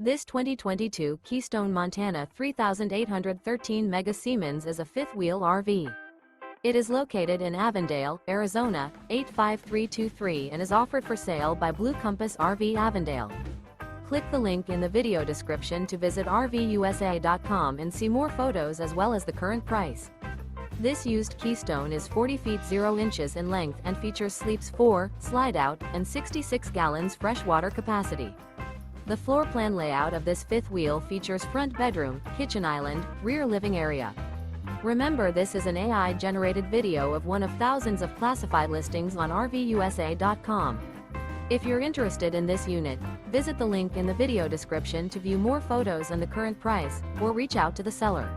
This 2022 Keystone Montana 3813 Mega Siemens is a fifth-wheel RV. It is located in Avondale, Arizona, 85323 and is offered for sale by Blue Compass RV Avondale. Click the link in the video description to visit RVUSA.com and see more photos as well as the current price. This used Keystone is 40 feet 0 inches in length and features sleeps 4, slide-out, and 66 gallons freshwater capacity. The floor plan layout of this fifth wheel features front bedroom, kitchen island, rear living area. Remember, this is an AI-generated video of one of thousands of classified listings on RVUSA.com. If you're interested in this unit, visit the link in the video description to view more photos and the current price, or reach out to the seller.